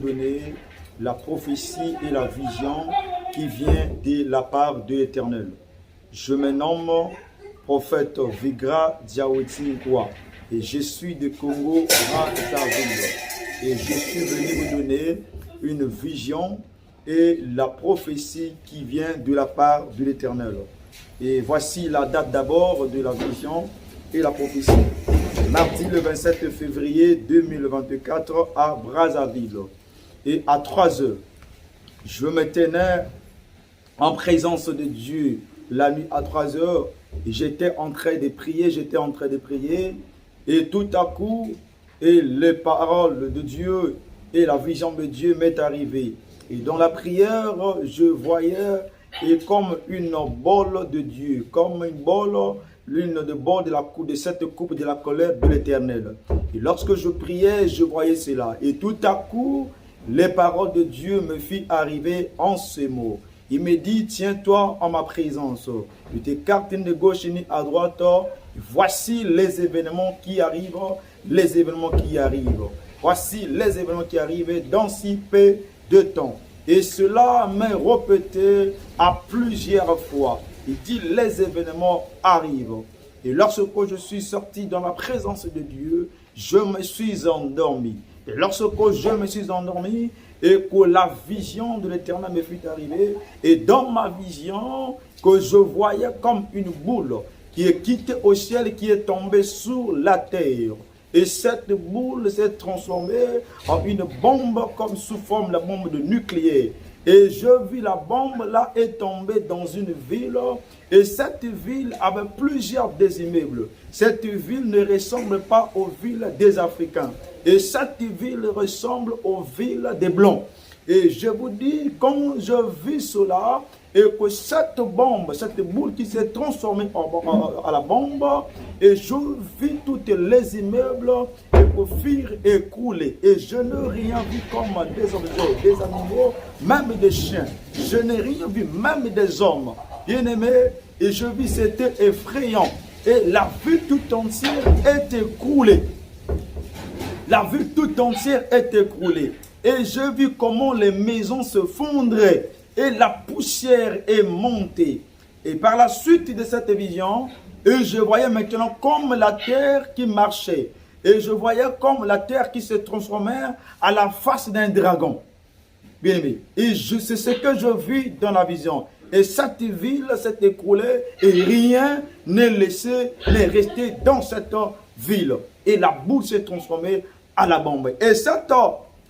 donner la prophétie et la vision qui vient de la part de l'Éternel. Je me nomme prophète Vigra Diaouti Nkwa et je suis de Congo Brazzaville et je suis venu vous donner une vision et la prophétie qui vient de la part de l'Éternel. Et voici la date d'abord de la vision et la prophétie. Mardi le 27 février 2024 à Brazzaville. Et à 3 heures, je me tenais en présence de Dieu la nuit à 3 heures. J'étais en train de prier, et tout à coup, et les paroles de Dieu et la vision de Dieu m'est arrivée. Et dans la prière, je voyais et comme une bolle de Dieu, comme une bolle, l'une de bols de cette coupe de la colère de l'Éternel. Et lorsque je priais, je voyais cela. Et tout à coup, les paroles de Dieu me firent arriver en ces mots. Il me dit, tiens-toi en ma présence. Ne t'écarte ni de gauche ni à droite. Voici les événements qui arrivent, les événements qui arrivent. Voici les événements qui arrivent dans si peu de temps. Et cela m'est répété à plusieurs fois. Il dit, les événements arrivent. Et lorsque je suis sorti dans la présence de Dieu, je me suis endormi. Et lorsque je me suis endormi et que la vision de l'Éternel me fut arrivée, et dans ma vision, que je voyais comme une boule qui est quittée au ciel, qui est tombée sur la terre. Et cette boule s'est transformée en une bombe comme sous forme de la bombe de nucléaire. Et je vis la bombe là est tombée dans une ville. Et cette ville avait plusieurs des immeubles. Cette ville ne ressemble pas aux villes des Africains. Et cette ville ressemble aux villes des Blancs. Et je vous dis, quand je vis cela, et que cette bombe, cette boule qui s'est transformée à la bombe, et je vis toutes les immeubles et firent écrouler. Et je n'ai rien vu comme des objets, des animaux, même des chiens. Je n'ai rien vu, même des hommes. Bien-aimés, et je vis, c'était effrayant. Et la ville tout entière est écroulée. La ville tout entière est écroulée. Et je vis comment les maisons se fondraient. Et la poussière est montée. Et par la suite de cette vision, et je voyais maintenant comme la terre qui marchait. Et je voyais comme la terre qui se transformait à la face d'un dragon. Bien aimé. Et c'est ce que je vis dans la vision. Et cette ville s'est écroulée et rien n'est laissé, n'est resté dans cette ville. Et la boule s'est transformée à la bombe. Et cette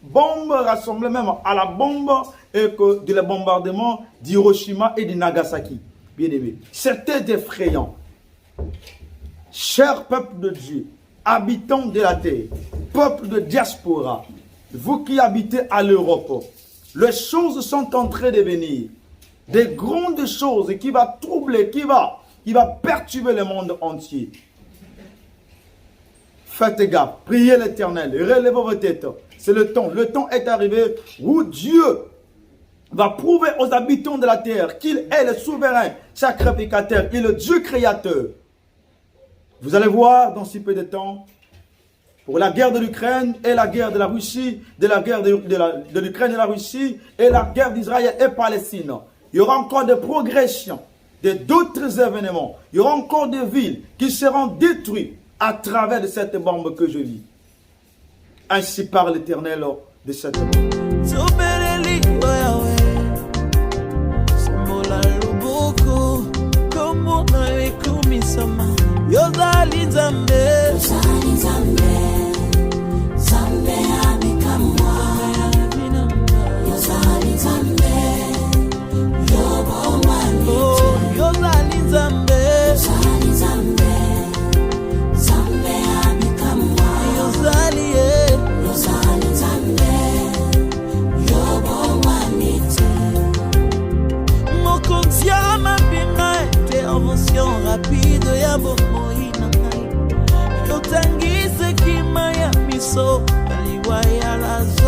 bombe rassemblait même à la bombe et que de les bombardements d'Hiroshima et de Nagasaki. Bien aimé. C'était effrayant. Cher peuple de Dieu, habitants de la terre, peuple de diaspora, vous qui habitez à l'Europe, les choses sont en train de venir. Des grandes choses qui vont troubler, qui va perturber le monde entier. Faites gaffe, priez l'Éternel, relevez vos têtes. C'est le temps. Le temps est arrivé où Dieu va prouver aux habitants de la terre qu'il est le souverain sacrificateur et le Dieu créateur. Vous allez voir dans si peu de temps, pour la guerre de l'Ukraine et la guerre de la Russie, de l'Ukraine et la Russie et la guerre d'Israël et Palestine. Il y aura encore des progressions, d'autres événements. Il y aura encore des villes qui seront détruites à travers de cette bombe que je vis. Ainsi parle l'Éternel de cette bombe. Rapide ya bomoi na ngai yotangise kima ya miso